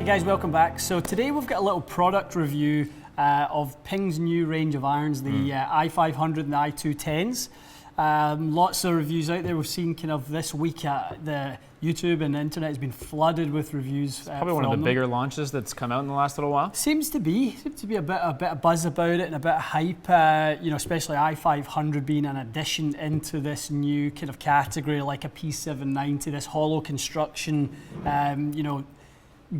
Hey guys, welcome back. So today we've got a little product review of Ping's new range of irons, the i500 and the i210s. Lots of reviews out there. We've seen kind of this week the YouTube and the internet has been flooded with reviews. It's probably one of the bigger launches that's come out in the last little while. Seems to be a bit of buzz about it and a bit of hype. You know, especially i500 being an addition into this new kind of category, like a P790, this hollow construction. You know,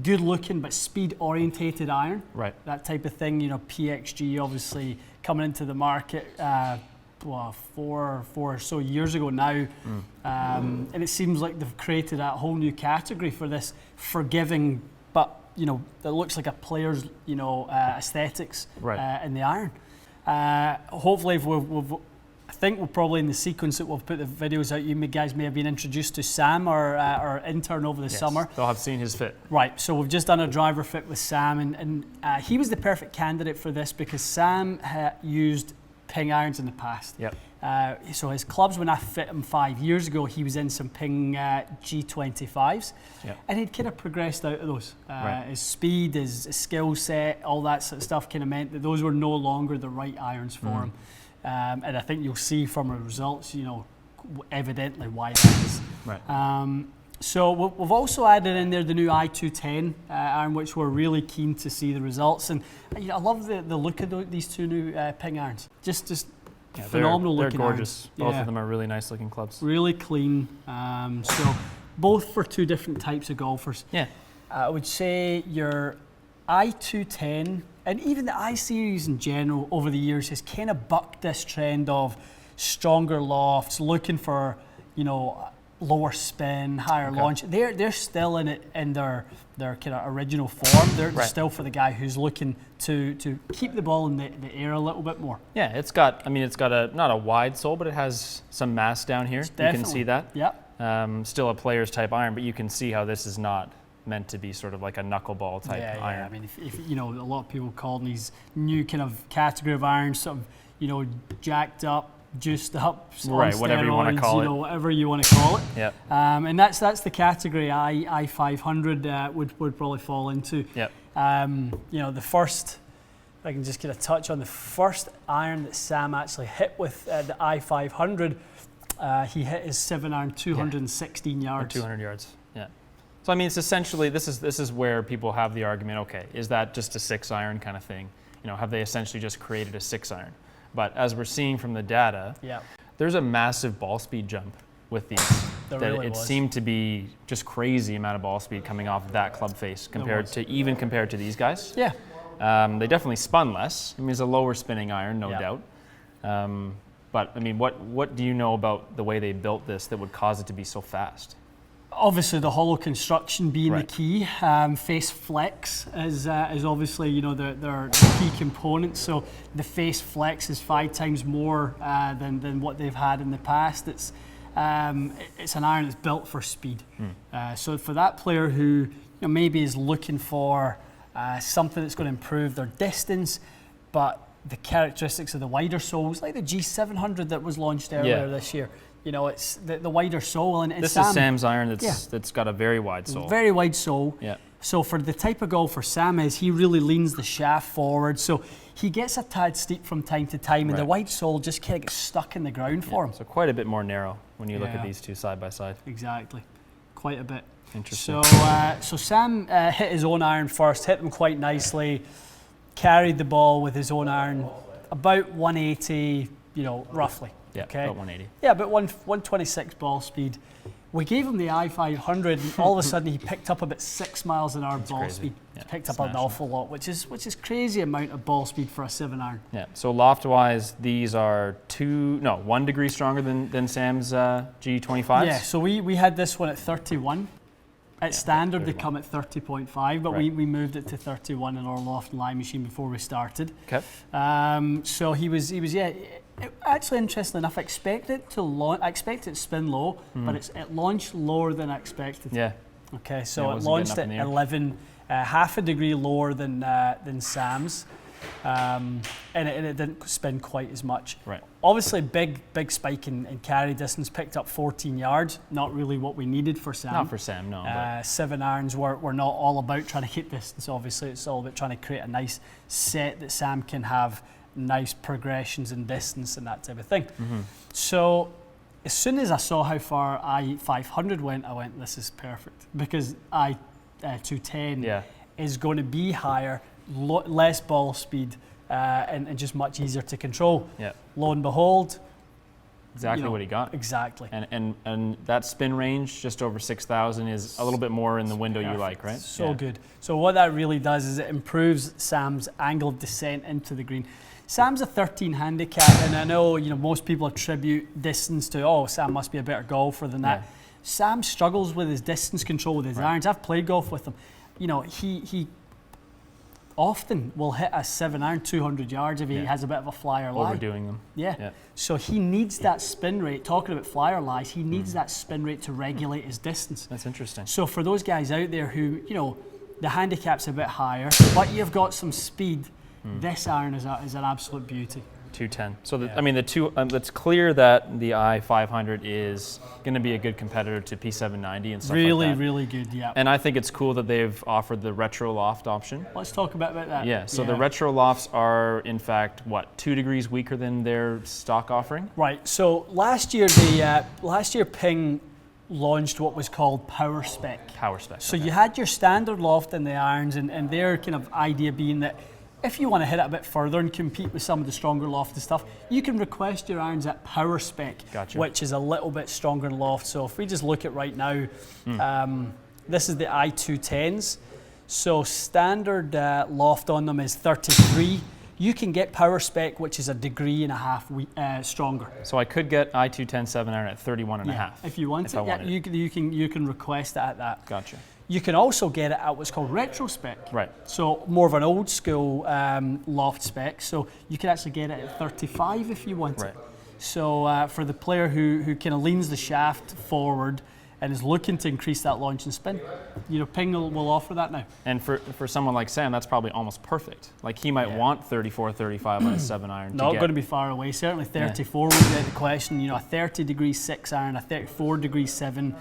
good looking but speed orientated iron. Right. That type of thing. You know, PXG obviously coming into the market. Four or so years ago now, and it seems like they've created a whole new category for this forgiving, but you know, that looks like a player's aesthetics in the iron. Hopefully, I think we'll probably in the sequence that we'll put the videos out. You guys may have been introduced to Sam, our intern over the summer. They'll have seen his fit. Right, so we've just done a driver fit with Sam, and he was the perfect candidate for this because Sam used Ping irons in the past. Yep. So his clubs, when I fit him 5 years ago, he was in some Ping G25s, and he'd kind of progressed out of those. His speed, his skill set, all that sort of stuff kind of meant that those were no longer the right irons for him. And I think you'll see from the results, you know, evidently why that is. Right. So we've also added in there the new i210 iron, which we're really keen to see the results. And you know, I love the look of these two new Ping irons. Just phenomenal looking. They're gorgeous. Irons. Both of them are really nice looking clubs. Really clean. So both for two different types of golfers. Yeah. I would say your i210 and even the i-series in general over the years has kind of bucked this trend of stronger lofts, looking for, you know, lower spin, higher launch. They're still in it in their kind of original form. They're still for the guy who's looking to keep the ball in the air a little bit more. Yeah, it's got not a wide sole, but it has some mass down here. You can see that. Yep. Still a player's type iron, but you can see how this is not meant to be sort of like a knuckleball type iron. I mean, if you know, a lot of people call these new kind of category of irons sort of, you know, jacked up, juiced up, whatever you want to call it. You know, whatever you want to call it. Yep. And that's the category i500 would probably fall into. Yep. You know, the first, if I can just get a touch on the first iron that Sam actually hit with the i500, he hit his 7-iron 216 yards. Or 200 yards. Yeah. So I mean, it's essentially this is where people have the argument. Okay, is that just a 6-iron kind of thing? You know, have they essentially just created a 6-iron? But as we're seeing from the data, there's a massive ball speed jump with these. It seemed to be just crazy amount of ball speed coming off of that club face compared to these guys. Yeah. They definitely spun less. I mean, it's a lower spinning iron, no doubt. But I mean, what do you know about the way they built this that would cause it to be so fast? Obviously, the hollow construction being the key. Face flex is obviously, you know, their key components. So the face flex is 5 times more than what they've had in the past. It's an iron that's built for speed. So for that player who, you know, maybe is looking for something that's going to improve their distance, but the characteristics of the wider soles, like the G700 that was launched earlier this year. You know, it's the wider sole. And this is Sam's iron that's got a very wide sole. Very wide sole. Yeah. So for the type of golfer Sam is, he really leans the shaft forward. So he gets a tad steep from time to time, and the wide sole just kind of gets stuck in the ground for him. So quite a bit more narrow when you look at these two side by side. Exactly. Quite a bit. Interesting. So Sam hit his own iron first, hit them quite nicely, carried the ball with his own iron, about 180, you know, roughly. Yeah, about 180. Yeah, about 126 ball speed. We gave him the i500, and all of a sudden he picked up about 6 miles an hour ball speed. Yeah, he picked up an awful lot, which is crazy amount of ball speed for a 7-iron. Yeah. So loft-wise, these are 1 degree stronger than Sam's G25s. Yeah. So we had this one at 31. At standard, 31. They come at 30.5, but we moved it to 31 in our loft and line machine before we started. Okay. So he was actually, interesting enough, I expected it to spin low, but it launched lower than I expected. Yeah. Okay, so it launched at 11, half a degree lower than Sam's, and it didn't spin quite as much. Right. obviously big spike in carry distance, picked up 14 yards. Not really what we needed for Sam. Not for Sam, no. 7 irons were not all about trying to hit distance, obviously. It's all about trying to create a nice set that Sam can have nice progressions in distance and that type of thing. Mm-hmm. So as soon as I saw how far i500 went, I went, this is perfect. Because i210 is going to be higher, less ball speed, and just much easier to control. Yeah. Lo and behold, exactly what he got. Exactly. And that spin range, just over 6,000, is a little bit more in the window you like, right? So good. So what that really does is it improves Sam's angle of descent into the green. Sam's a 13 handicap, and I know most people attribute distance to, oh, Sam must be a better golfer than that. Sam struggles with his distance control with his irons. I've played golf with him. He often will hit a 7 iron 200 yards if he has a bit of a flyer lie. Overdoing them. Yeah. So he needs that spin rate. Talking about flyer lies, he needs that spin rate to regulate his distance. That's interesting. So for those guys out there who, the handicap's a bit higher, but you've got some speed, this iron is an absolute beauty. 210. So I mean, it's clear that the i500 is going to be a good competitor to P790 and stuff like that. Really good, yeah. And I think it's cool that they've offered the retro loft option. Let's talk about that. Yeah. So the retro lofts are, in fact, 2 degrees weaker than their stock offering? Right. So last year, Ping launched what was called Power Spec. Power Spec. So you had your standard loft in the irons, and their kind of idea being that if you want to hit it a bit further and compete with some of the stronger lofted stuff, you can request your irons at Power Spec, which is a little bit stronger in loft. So if we just look at right now, this is the i210s. So standard loft on them is 33. You can get Power Spec, which is 1.5 degrees stronger. So I could get i210 7 iron at 31.5. If you want it, you can request it at that. Gotcha. You can also get it at what's called retro spec. Right. So more of an old school loft spec. So you can actually get it at 35 if you want it. So for the player who kind of leans the shaft forward and is looking to increase that launch and spin, Ping will offer that now. And for someone like Sam, that's probably almost perfect. Like he might want 34, 35 on a 7 iron. Not going to be far away. Certainly 34 would be out the question. A 30 degree 6 iron, a 34 degree 7.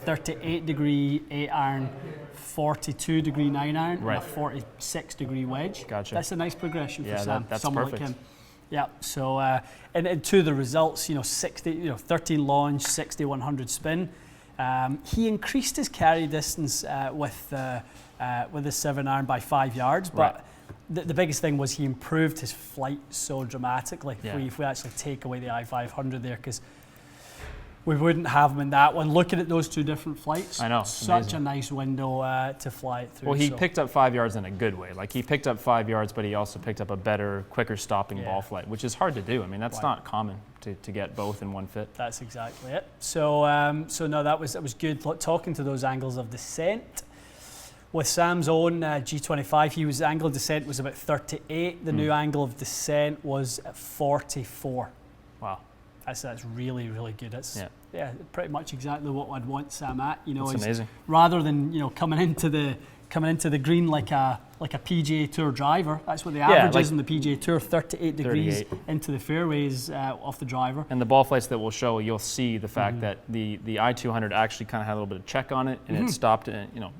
38 degree 8 iron, 42 degree 9 iron, and a 46 degree wedge. Gotcha. That's a nice progression for Sam. That's someone perfect. like him. Yeah. So and to the results, 60, 13 launch, 60, 100 spin. He increased his carry distance with his 7 iron by 5 yards, but the biggest thing was he improved his flight so dramatically. If we actually take away the i500 there, because we wouldn't have him in that one. Looking at those two different flights, I know, such a nice window to fly it through. Well, he picked up 5 yards in a good way. Like he picked up 5 yards, but he also picked up a better, quicker stopping ball flight, which is hard to do. I mean, that's not common to get both in one fit. That's exactly it. So, no, that was good. Talking to those angles of descent. With Sam's own G25, his angle of descent was about 38. The new angle of descent was 44. Wow. That's really, really good. That's pretty much exactly what I'd want Sam at. That's amazing. Rather than coming into the green like a PGA Tour driver. That's what the average is in the PGA Tour. 38 degrees into the fairways off the driver. And the ball flights that we'll show, you'll see the fact that the i200 actually kind of had a little bit of check on it, and it stopped.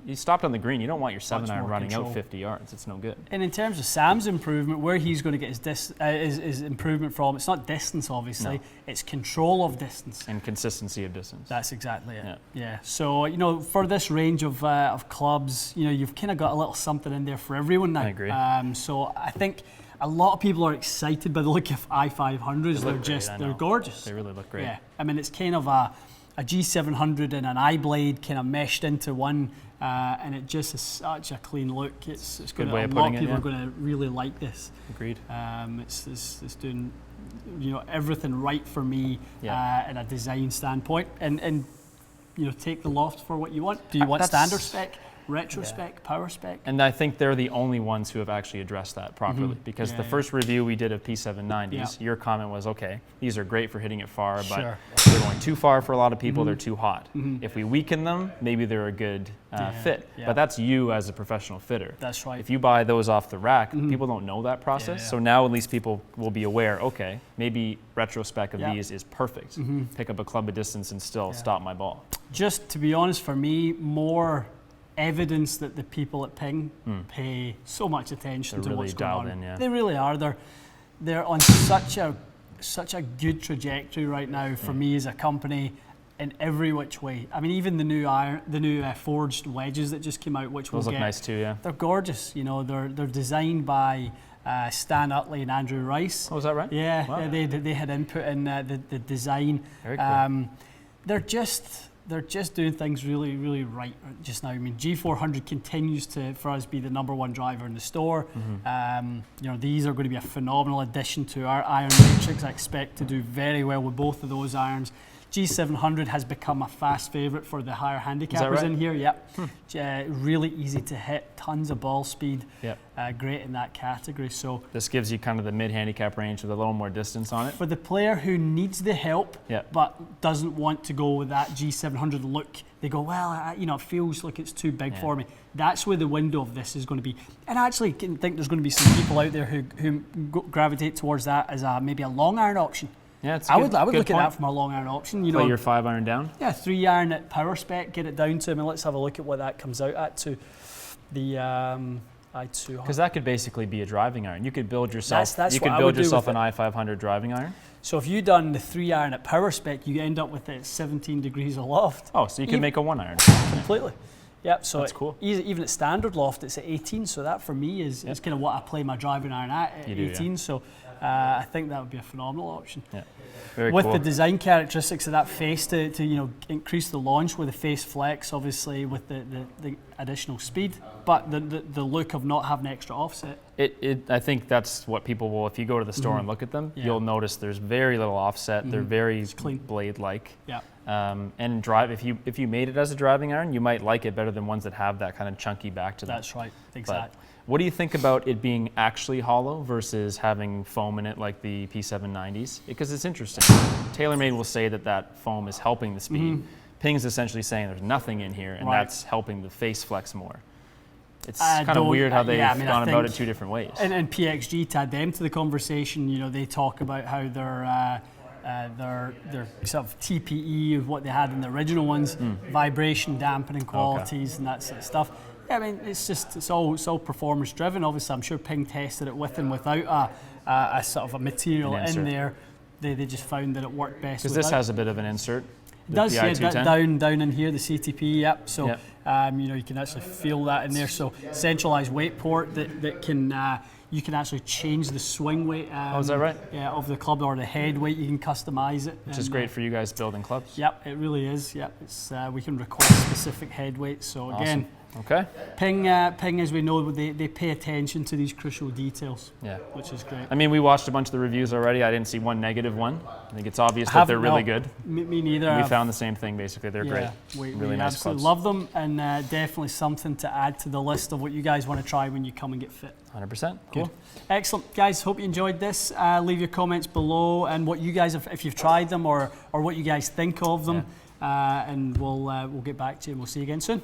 You stopped on the green. You don't want your 7 iron running out 50 yards. It's no good. And in terms of Sam's improvement, where he's going to get his improvement from, it's not distance, obviously. No. It's control of distance and consistency of distance. That's exactly it. Yeah. So for this range of clubs, you've kind of got a little something in there for everyone now. I agree. So I think a lot of people are excited by the look of i500s. They're gorgeous. They really look great. Yeah. I mean, it's kind of a G700 and an iBlade kind of meshed into one, and it just is such a clean look. It's going to, a lot of people are going to really like this. Agreed. It's doing everything right for me in a design standpoint, and take the loft for what you want. Do you want standard spec? retro spec, power spec. And I think they're the only ones who have actually addressed that properly, because the first review we did of P790s, your comment was, okay, these are great for hitting it far, but they're going too far for a lot of people, they're too hot. If we weaken them, maybe they're a good fit. But that's you as a professional fitter. That's right. If you buy those off the rack, people don't know that process. So now at least people will be aware, okay, maybe retrospect of these is perfect. Pick up a club of distance and still stop my ball. Just to be honest, for me, more evidence that the people at Ping pay so much attention to what's going on. They really are. They're on such a good trajectory right now for me as a company in every which way. I mean, even the new forged wedges that just came out, which those look nice too. Yeah, they're gorgeous. You know, they're designed by Stan Utley and Andrew Rice. Oh, is that right? Yeah, wow. they had input in the design. Very cool. They're just doing things really, really right just now. I mean, G400 continues to, for us, be the #1 driver in the store. You know, these are going to be a phenomenal addition to our iron matrix. I expect to do very well with both of those irons. G700 has become a fast favourite for the higher handicappers in here. Yep. Really easy to hit, tons of ball speed. Yep. Great in that category. So this gives you kind of the mid-handicap range with a little more distance on it. For the player who needs the help, but doesn't want to go with that G700 look, they go, well, you know, it feels like it's too big for me. That's where the window of this is going to be. And I actually think there's going to be some people out there who gravitate towards that as maybe a long iron option. Yeah, it's I would look at that from a long iron option. You play know, your 5 iron down. Yeah, 3 iron at power spec, get it down to. I mean, let's have a look at what that comes out at to the i210. Because that could basically be a driving iron. You could build yourself. You could build yourself an i500 driving iron. So if you done the 3 iron at power spec, you end up with it 17 degrees of loft. Oh, so you can make a 1 iron. Completely. Yep. So that's cool. Even at standard loft, it's at 18. So that for me is kind of what I play my driving iron at 18. So I think that would be a phenomenal option. Yeah. Very with cool. the design characteristics of that face to you know, increase the launch with the face flex, obviously with the additional speed, but the look of not having extra offset. I think that's what people will, if you go to the store and look at them, you'll notice there's very little offset. They're very blade-like. Yeah. And if you made it as a driving iron, you might like it better than ones that have that kind of chunky back to them. That's right, exactly. But what do you think about it being actually hollow versus having foam in it like the P790s? Because it's interesting. TaylorMade will say that foam is helping the speed. Ping's essentially saying there's nothing in here, and that's helping the face flex more. It's kind of weird how they've gone about it 2 different ways. And PXG, to add them to the conversation, you know, they talk about how their sort of TPE of what they had in the original ones, vibration dampening qualities and that sort of stuff. Yeah, I mean, it's all performance driven. Obviously, I'm sure Ping tested it with and without a sort of a material in there. They just found that it worked best. Because this has a bit of an insert. It does, down in here, the CTP, yep. So, you know, you can actually feel that in there. So, centralized weight port that can, you can actually change the swing weight. Is that right? Yeah, of the club or the head weight. You can customize it. Which is great for you guys building clubs. Yep, it really is. Yep, it's we can request specific head weights. So again. Okay. Ping, as we know, they pay attention to these crucial details. Yeah. Which is great. I mean, we watched a bunch of the reviews already. I didn't see one negative one. I think it's obvious that they're really good. Me neither. We found the same thing, basically. They're great. We really nice absolutely clubs. love them, and definitely something to add to the list of what you guys want to try when you come and get fit. 100%. Cool. Good. Excellent. Guys, hope you enjoyed this. Leave your comments below and what you guys, if you've tried them or what you guys think of them. And we'll get back to you and we'll see you again soon.